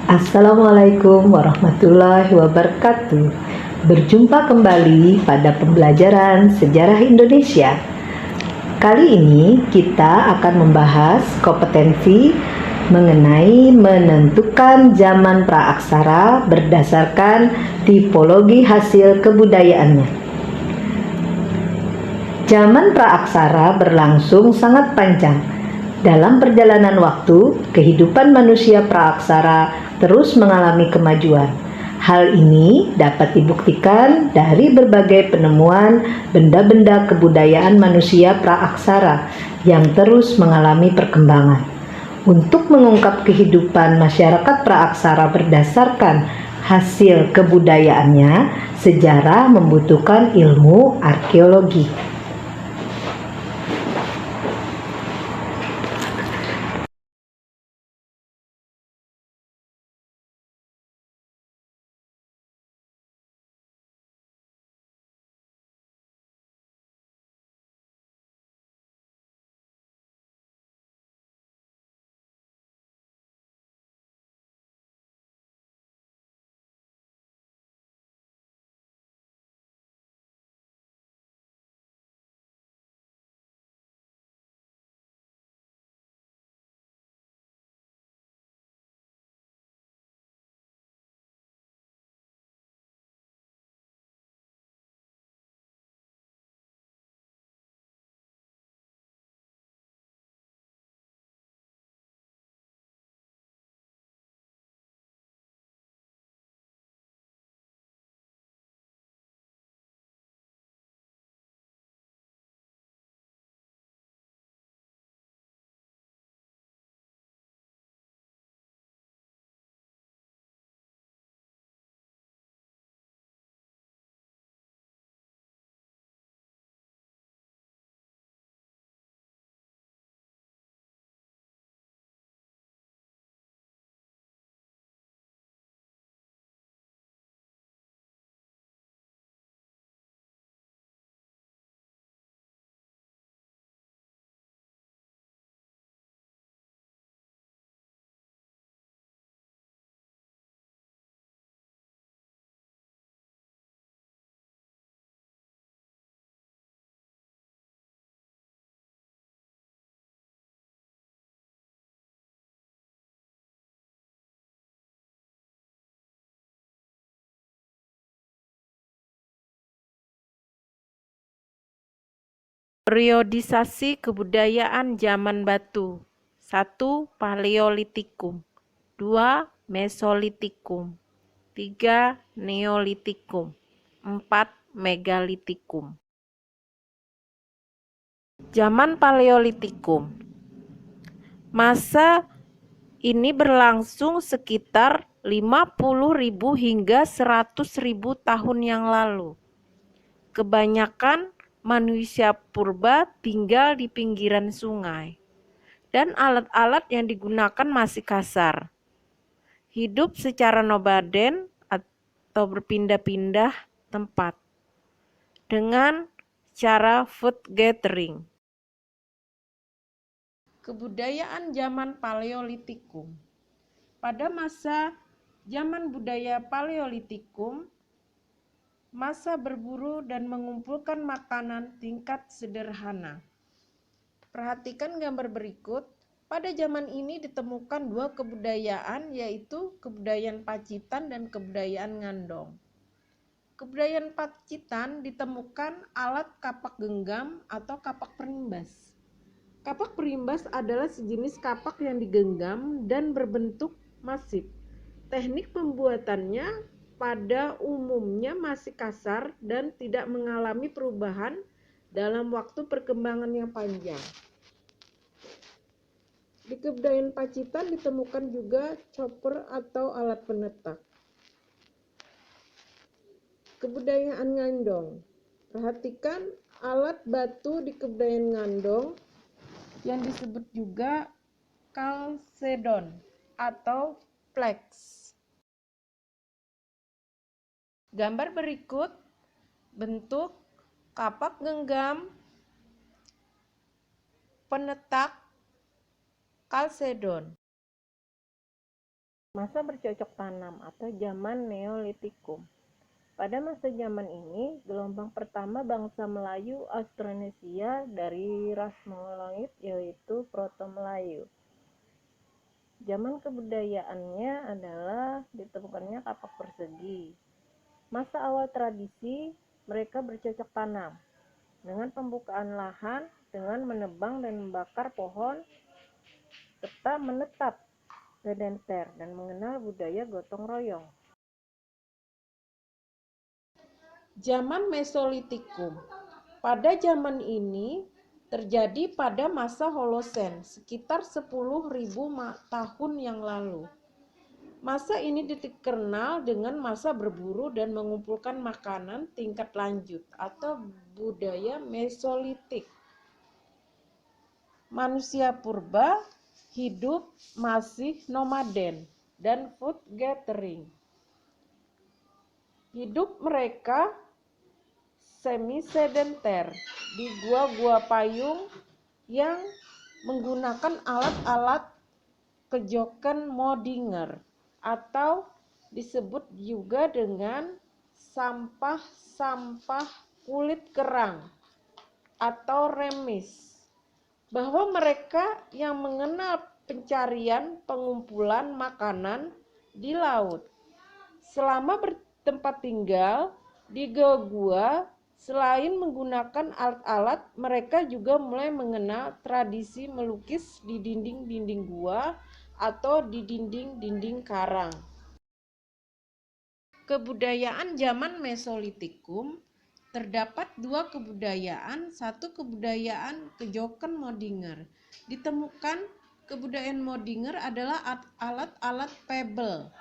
Assalamualaikum warahmatullahi wabarakatuh. Berjumpa kembali pada pembelajaran sejarah Indonesia. Kali ini kita akan membahas kompetensi mengenai menentukan zaman praaksara berdasarkan tipologi hasil kebudayaannya. Zaman praaksara berlangsung sangat panjang. Dalam perjalanan waktu, kehidupan manusia praaksara terus mengalami kemajuan. Hal ini dapat dibuktikan dari berbagai penemuan benda-benda kebudayaan manusia praaksara yang terus mengalami perkembangan. Untuk mengungkap kehidupan masyarakat praaksara berdasarkan hasil kebudayaannya, sejarah membutuhkan ilmu arkeologi. Periodisasi kebudayaan zaman batu. 1. Paleolitikum. 2. Mesolitikum. 3. Neolitikum. 4. Megalitikum. Zaman Paleolitikum. Masa ini berlangsung sekitar 50.000 hingga 100.000 tahun yang lalu. Kebanyakan manusia purba tinggal di pinggiran sungai, dan alat-alat yang digunakan masih kasar. Hidup secara nomaden atau berpindah-pindah tempat dengan cara food gathering. Kebudayaan zaman Paleolitikum. Pada masa zaman budaya Paleolitikum, masa berburu dan mengumpulkan makanan tingkat sederhana. Perhatikan gambar berikut. Pada zaman ini ditemukan dua kebudayaan, yaitu kebudayaan Pacitan dan kebudayaan Ngandong. Kebudayaan Pacitan ditemukan alat kapak genggam atau kapak perimbas. Kapak perimbas adalah sejenis kapak yang digenggam dan berbentuk masif. Teknik pembuatannya pada umumnya masih kasar dan tidak mengalami perubahan dalam waktu perkembangan yang panjang. Di kebudayaan Pacitan ditemukan juga chopper atau alat penetak. Kebudayaan Ngandong. Perhatikan alat batu di kebudayaan Ngandong yang disebut juga chalcedon atau flex. Gambar berikut bentuk kapak genggam penetak chalcedon. Masa bercocok tanam atau zaman Neolitikum. Pada masa zaman ini, gelombang pertama bangsa Melayu Austronesia dari ras Mongoloid yaitu Proto-Melayu. Zaman kebudayaannya adalah ditemukannya kapak persegi. Masa awal tradisi, mereka bercocok tanam dengan pembukaan lahan, dengan menebang dan membakar pohon, serta menetap sedenter dan mengenal budaya gotong royong. Zaman Mesolitikum. Pada zaman ini terjadi pada masa Holosen, sekitar 10.000 tahun yang lalu. Masa ini dikenal dengan masa berburu dan mengumpulkan makanan tingkat lanjut atau budaya Mesolitik. Manusia purba hidup masih nomaden dan food gathering. Hidup mereka semi-sedenter di gua-gua payung yang menggunakan alat-alat kejokan Modinger atau disebut juga dengan sampah-sampah kulit kerang atau remis, bahwa mereka yang mengenal pencarian pengumpulan makanan di laut. Selama bertempat tinggal di gua-gua, selain menggunakan alat-alat, mereka juga mulai mengenal tradisi melukis di dinding-dinding gua atau di dinding-dinding karang. Kebudayaan zaman Mesolitikum terdapat dua kebudayaan, satu kebudayaan kejokan Modinger. Ditemukan kebudayaan Modinger adalah alat-alat pebble.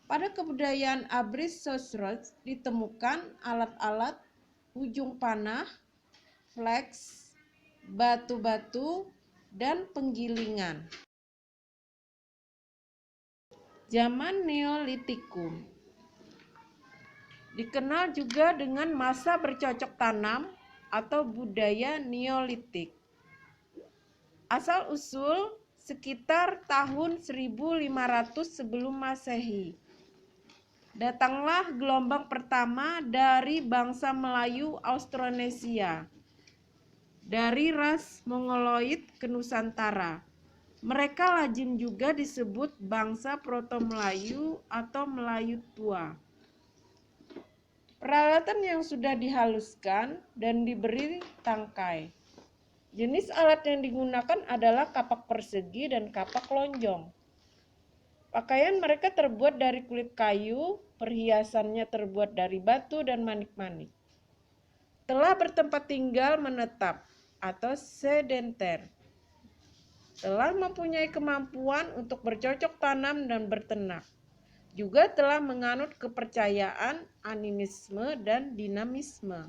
Pada kebudayaan Abruzos ditemukan alat-alat ujung panah, flex, batu-batu, dan penggilingan. Zaman Neolitikum dikenal juga dengan masa bercocok tanam atau budaya Neolitik. Asal-usul sekitar tahun 1500 sebelum Masehi. Datanglah gelombang pertama dari bangsa Melayu Austronesia, dari ras Mongoloid ke Nusantara. Mereka lazim juga disebut bangsa Proto-Melayu atau Melayu Tua. Peralatan yang sudah dihaluskan dan diberi tangkai. Jenis alat yang digunakan adalah kapak persegi dan kapak lonjong. Pakaian mereka terbuat dari kulit kayu, perhiasannya terbuat dari batu dan manik-manik. Telah bertempat tinggal menetap atau sedenter. Telah mempunyai kemampuan untuk bercocok tanam dan berternak. Juga telah menganut kepercayaan animisme dan dinamisme.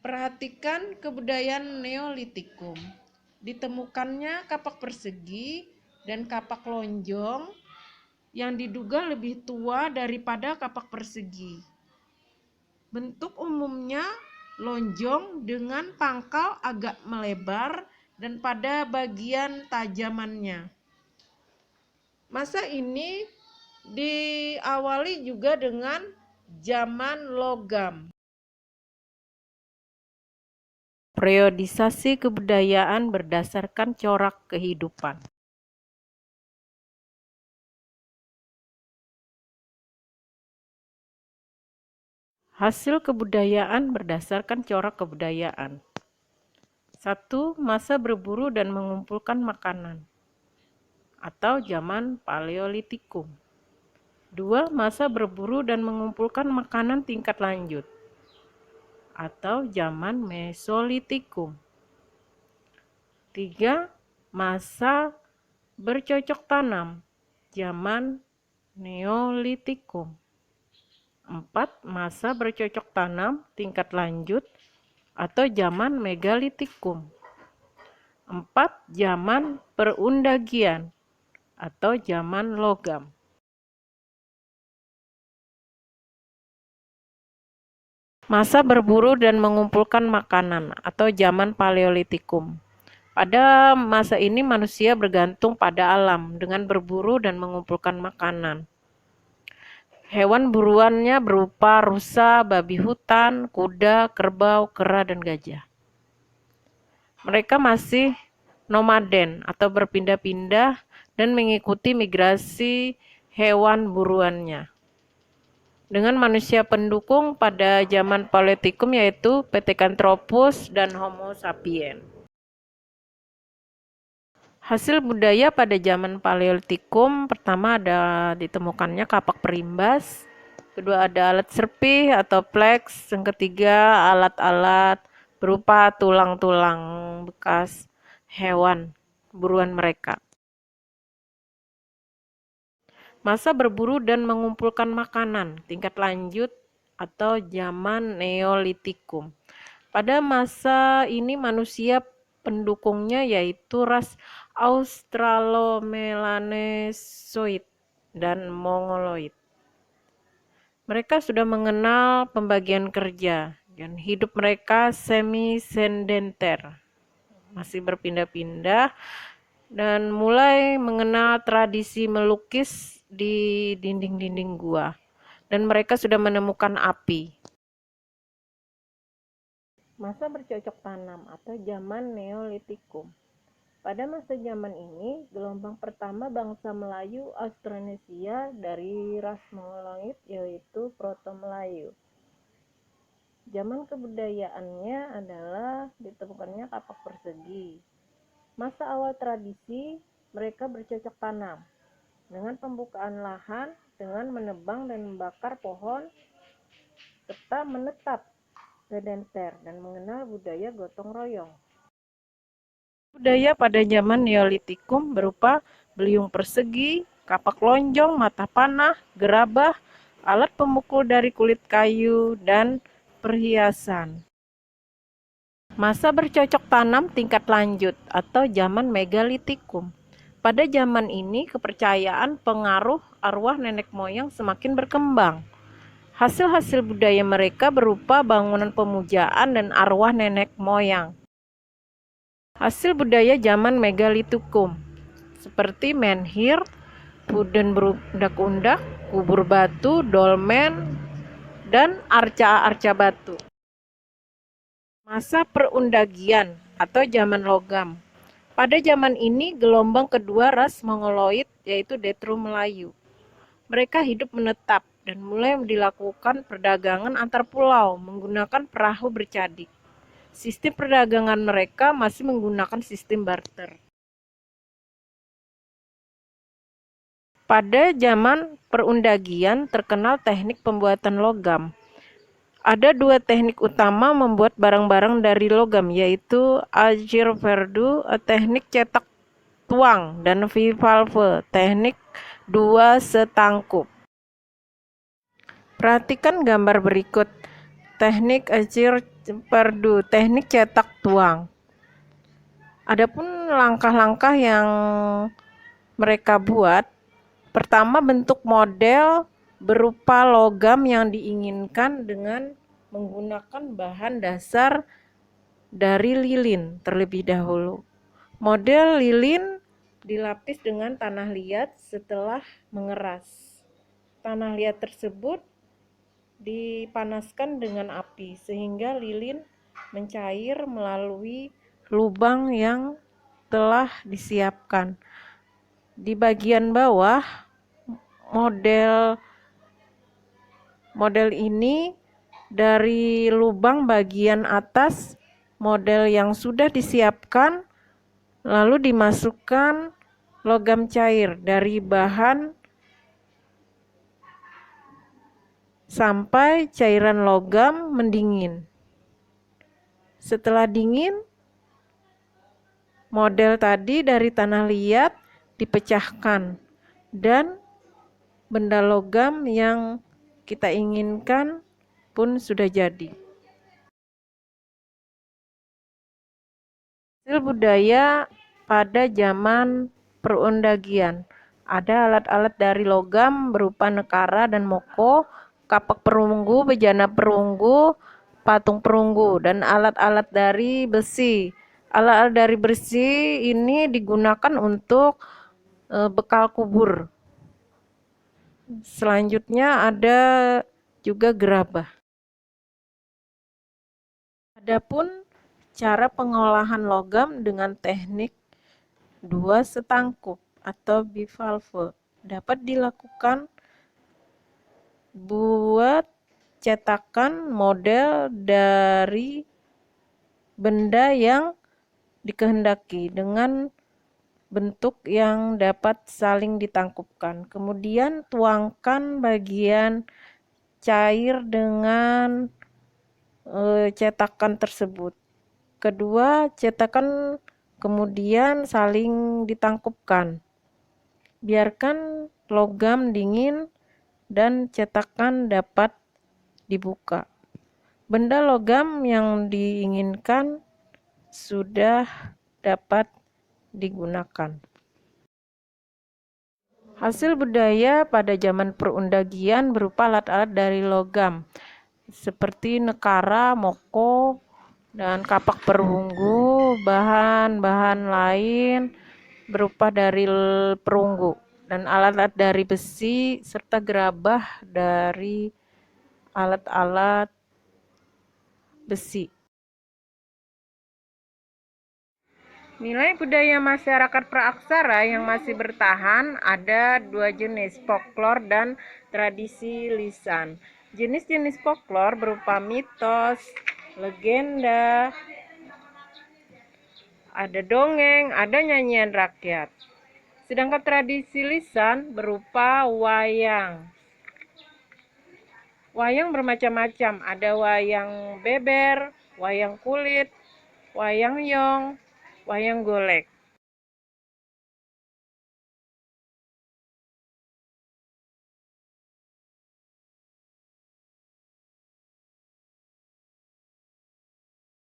Perhatikan kebudayaan Neolitikum. Ditemukannya kapak persegi dan kapak lonjong yang diduga lebih tua daripada kapak persegi. Bentuk umumnya lonjong dengan pangkal agak melebar dan pada bagian tajamannya. Masa ini diawali juga dengan zaman logam. Periodisasi kebudayaan berdasarkan corak kehidupan. Hasil kebudayaan berdasarkan corak kebudayaan. 1. Masa berburu dan mengumpulkan makanan atau zaman Paleolitikum. 2. Masa berburu dan mengumpulkan makanan tingkat lanjut atau zaman Mesolitikum. 3. Masa bercocok tanam, zaman Neolitikum. 4. Masa bercocok tanam tingkat lanjut atau zaman Megalitikum. 4. Zaman perundagian atau zaman logam. Masa berburu dan mengumpulkan makanan atau zaman Paleolitikum. Pada masa ini manusia bergantung pada alam dengan berburu dan mengumpulkan makanan. Hewan buruannya berupa rusa, babi hutan, kuda, kerbau, kera, dan gajah. Mereka masih nomaden atau berpindah-pindah dan mengikuti migrasi hewan buruannya. Dengan manusia pendukung pada zaman Paleolitikum yaitu Pithecanthropus dan Homo sapiens. Hasil budaya pada zaman Paleolitikum, pertama ada ditemukannya kapak perimbas, kedua ada alat serpih atau flex, yang ketiga alat-alat berupa tulang-tulang bekas hewan buruan mereka. Masa berburu dan mengumpulkan makanan, tingkat lanjut atau zaman Neolitikum. Pada masa ini manusia pendukungnya yaitu ras Australomelanesoid dan Mongoloid. Mereka sudah mengenal pembagian kerja dan hidup mereka semi-sedenter, masih berpindah-pindah dan mulai mengenal tradisi melukis di dinding-dinding gua. Dan mereka sudah menemukan api. Masa bercocok tanam atau zaman Neolitikum. Pada masa zaman ini, gelombang pertama bangsa Melayu Austronesia dari ras Mongoloid yaitu Proto-Melayu. Zaman kebudayaannya adalah ditemukannya kapak persegi. Masa awal tradisi, mereka bercocok tanam dengan pembukaan lahan, dengan menebang dan membakar pohon, serta menetap sedenter dan mengenal budaya gotong royong. Budaya pada zaman Neolitikum berupa beliung persegi, kapak lonjong, mata panah, gerabah, alat pemukul dari kulit kayu, dan perhiasan. Masa bercocok tanam tingkat lanjut atau zaman Megalitikum. Pada zaman ini kepercayaan pengaruh arwah nenek moyang semakin berkembang. Hasil-hasil budaya mereka berupa bangunan pemujaan dan arwah nenek moyang. Hasil budaya zaman Megalitikum seperti menhir, puden berundak-undak, kubur batu, dolmen, dan arca-arca batu. Masa perundagian atau zaman logam. Pada zaman ini gelombang kedua ras Mongoloid yaitu Detru Melayu. Mereka hidup menetap dan mulai dilakukan perdagangan antar pulau menggunakan perahu bercadik. Sistem perdagangan mereka masih menggunakan sistem barter. Pada zaman perundagian terkenal teknik pembuatan logam. Ada dua teknik utama membuat barang-barang dari logam, yaitu Agirverdu, teknik cetak tuang, dan Vivalve, teknik dua setangkup. Perhatikan gambar berikut. Teknik Agirverdu, teknik cetak tuang. Adapun langkah-langkah yang mereka buat, pertama bentuk model berupa logam yang diinginkan dengan menggunakan bahan dasar dari lilin terlebih dahulu. Model lilin dilapis dengan tanah liat setelah mengeras. Tanah liat tersebut dipanaskan dengan api sehingga lilin mencair melalui lubang yang telah disiapkan. Di bagian bawah model ini dari lubang bagian atas model yang sudah disiapkan lalu dimasukkan logam cair dari bahan sampai cairan logam mendingin. Setelah dingin, model tadi dari tanah liat dipecahkan dan benda logam yang kita inginkan pun sudah jadi. Hasil budaya pada zaman perundagian. Ada alat-alat dari logam berupa nekara dan moko, kapak perunggu, bejana perunggu, patung perunggu, dan alat-alat dari besi Alat-alat dari besi ini digunakan untuk bekal kubur. Selanjutnya ada juga gerabah. Adapun cara pengolahan logam dengan teknik dua setangkup atau bivalve dapat dilakukan buat cetakan model dari benda yang dikehendaki dengan bentuk yang dapat saling ditangkupkan. Kemudian tuangkan bagian cair dengan cetakan tersebut. Kedua cetakan kemudian saling ditangkupkan. Biarkan logam dingin dan cetakan dapat dibuka. Benda logam yang diinginkan sudah dapat digunakan. Hasil budaya pada zaman perundagian berupa alat-alat dari logam seperti nekara, moko, dan kapak perunggu. Bahan-bahan lain berupa dari perunggu dan alat-alat dari besi serta gerabah dari alat-alat besi. Nilai budaya masyarakat praaksara yang masih bertahan ada dua jenis, folklor dan tradisi lisan. Jenis-jenis folklor berupa mitos, legenda, ada dongeng, ada nyanyian rakyat. Sedangkan tradisi lisan berupa wayang. Wayang bermacam-macam, ada wayang beber, wayang kulit, wayang yong, wayang golek.